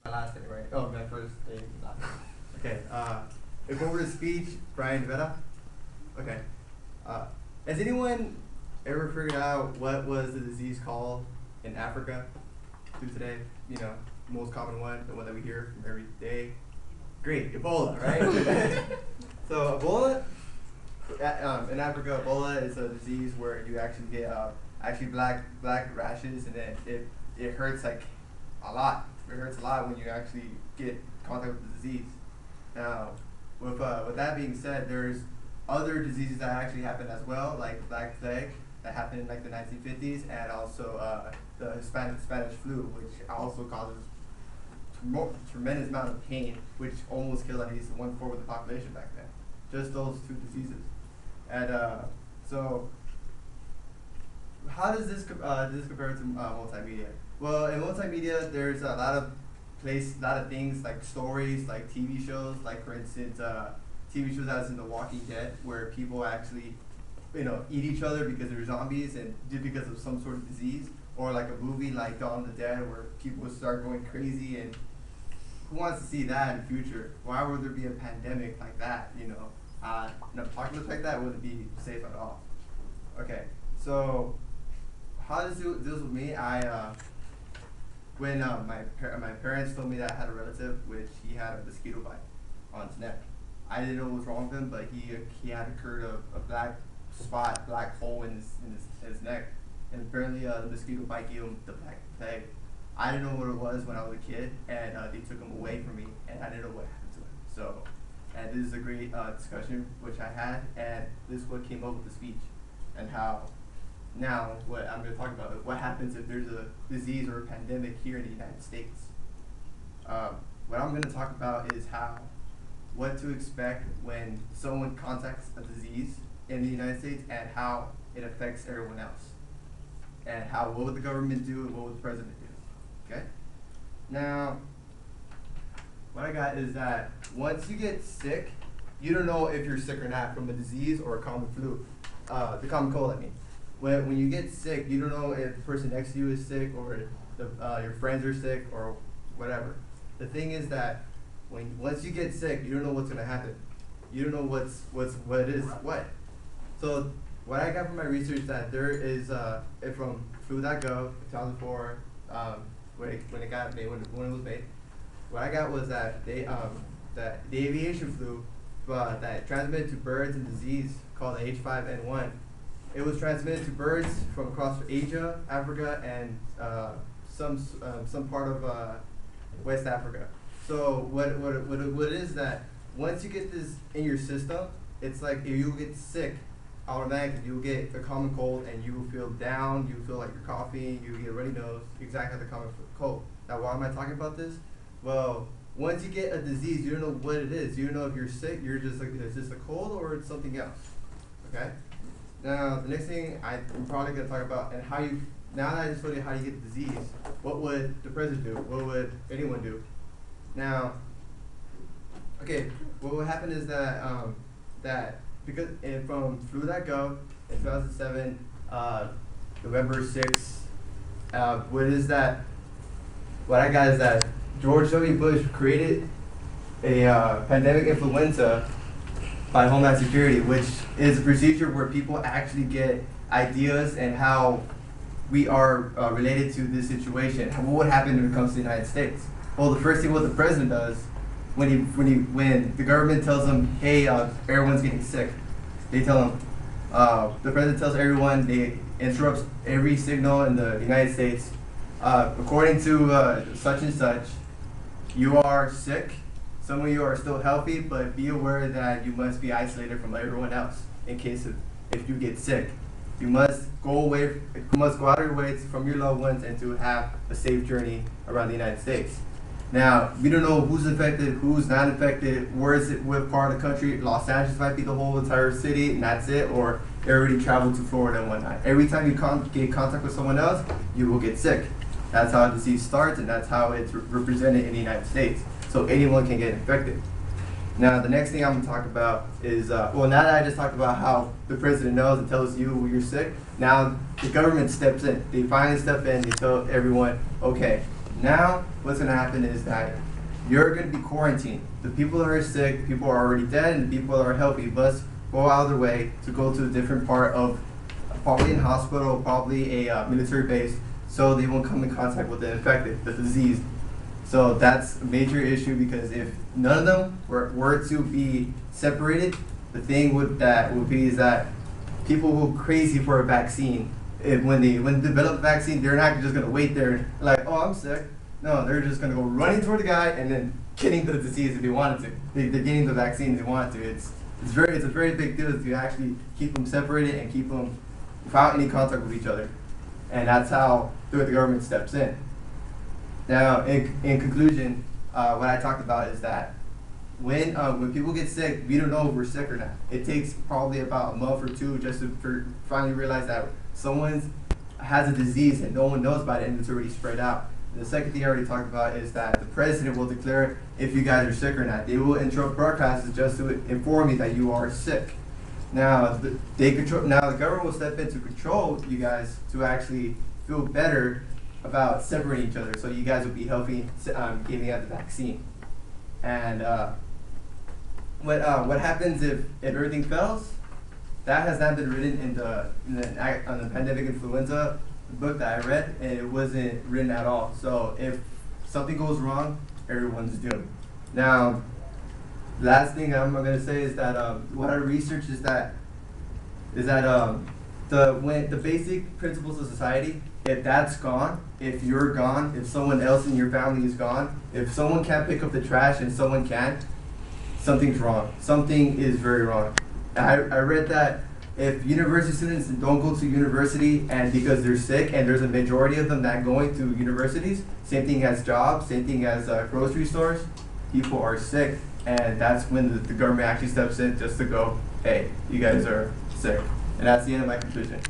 My last name, right? Oh, my first name, last name. Okay. If over to speech, Brian Vetta. Okay. Has anyone ever figured out what was the disease called in Africa to today? You know, most common one, the one that we hear from every day. Great, Ebola, right? So Ebola, in Africa, Ebola is a disease where you actually get actually black rashes, and it hurts like a lot. It hurts a lot when you actually get contact with the disease. Now, with that being said, there's other diseases that actually happen as well, like the Black Plague that happened in like the 1950s, and also the Spanish flu, which also causes tremendous amount of pain, which almost killed at least 1/4 of the population back then. Just those two diseases. And so, how does this compare to multimedia? Well, in multimedia, there's a lot of things like stories, like TV shows, like for instance, TV shows as in The Walking Dead, where people actually, eat each other because they're zombies and because of some sort of disease, or like a movie like Dawn of the Dead, where people start going crazy. And who wants to see that in the future? Why would there be a pandemic like that? An apocalypse like that wouldn't be safe at all. Okay, so how does it deals with me? When my parents told me that I had a relative which he had a mosquito bite on his neck. I didn't know what was wrong with him, but he had occurred a black spot, black hole in his neck, and apparently the mosquito bite gave him the Black Plague. I didn't know what it was when I was a kid, and they took him away from me, and I didn't know what happened to him. So, and this is a great discussion which I had, and this is what came up with the speech, and how now what I'm going to talk about is what happens if there's a disease or a pandemic here in the United States. What I'm going to talk about is what to expect when someone contacts a disease in the United States, and how it affects everyone else, and what would the government do and what would the president do. Okay? Now, what I got is that once you get sick, you don't know if you're sick or not from a disease or a common flu, the common cold, I mean. When you get sick, you don't know if the person next to you is sick, or your friends are sick, or whatever. The thing is that once you get sick, you don't know what's gonna happen. You don't know what is what. So what I got from my research that there is from flu.gov 2004 when it was made. What I got was that that the aviation flu that transmitted to birds and disease called the H5N1. It was transmitted to birds from across Asia, Africa, and some part of West Africa. So what it is that once you get this in your system, it's like if you get sick, automatically you'll get a common cold, and you will feel down, you feel like you're coughing, you get a runny nose, exactly like the common cold. Now, why am I talking about this? Well, once you get a disease, you don't know what it is. You don't know if you're sick. You're just like, is this a cold or it's something else? Okay. Now, the next thing I'm probably going to talk about, and now that I just told you how you get the disease, what would the president do? What would anyone do? Now, okay, what would happen is that because from flu.gov in 2007, November 6th, what I got is that George W. Bush created a pandemic influenza by Homeland Security, which is a procedure where people actually get ideas and how we are related to this situation. What would happen when it comes to the United States? Well, the first thing what the president does when the government tells them, hey, everyone's getting sick, they tell them, the president tells everyone, they interrupts every signal in the United States. According to such and such, you are sick. Some of you are still healthy, but be aware that you must be isolated from everyone else in case if you get sick. You must go out of your way from your loved ones and to have a safe journey around the United States. Now, we don't know who's affected, who's not affected, where is it, what part of the country. Los Angeles might be the whole entire city, and that's it, or everybody traveled to Florida and whatnot. Every time you get in contact with someone else, you will get sick. That's how the disease starts, and that's how it's represented in the United States. So anyone can get infected. Now, the next thing I'm going to talk about is, now that I just talked about how the president knows and tells you when you're sick, now the government steps in. They finally step in, they tell everyone, okay, Now, what's going to happen is that you're going to be quarantined. The people that are sick, the people who are already dead, and the people that are healthy must go out of their way to go to a different part of, probably a hospital, probably a military base, so they won't come in contact with the infected, the disease. So that's a major issue, because if none of them were to be separated, the thing would be is that people will go crazy for a vaccine. When they develop a vaccine, they're not just gonna wait there like, oh, I'm sick. No, they're just gonna go running toward the guy and then getting the disease if they wanted to. They're getting the vaccine if they wanted to. It's a very big deal to actually keep them separated and keep them without any contact with each other. And that's how the government steps in. Now, in conclusion, what I talked about is that when people get sick, we don't know if we're sick or not. It takes probably about a month or two just to finally realize that someone has a disease and no one knows about it and it's already spread out. The second thing I already talked about is that the president will declare if you guys are sick or not. They will interrupt broadcasts just to inform you that you are sick. Now, the government will step in to control you guys to actually feel better about separating each other, so you guys will be healthy, giving out the vaccine. And what happens if everything fails? That has not been written on the pandemic influenza book that I read, and it wasn't written at all. So if something goes wrong, everyone's doomed. Now, the last thing I'm going to say is that what I researched is that the basic principles of society, if that's gone, if you're gone, if someone else in your family is gone, if someone can't pick up the trash and someone can, something's wrong. Something is very wrong. I read that if university students don't go to university and because they're sick, and there's a majority of them not going to universities, same thing as jobs, same thing as grocery stores, people are sick, and that's when the government actually steps in just to go, hey, you guys are sick. And that's the end of my conclusion.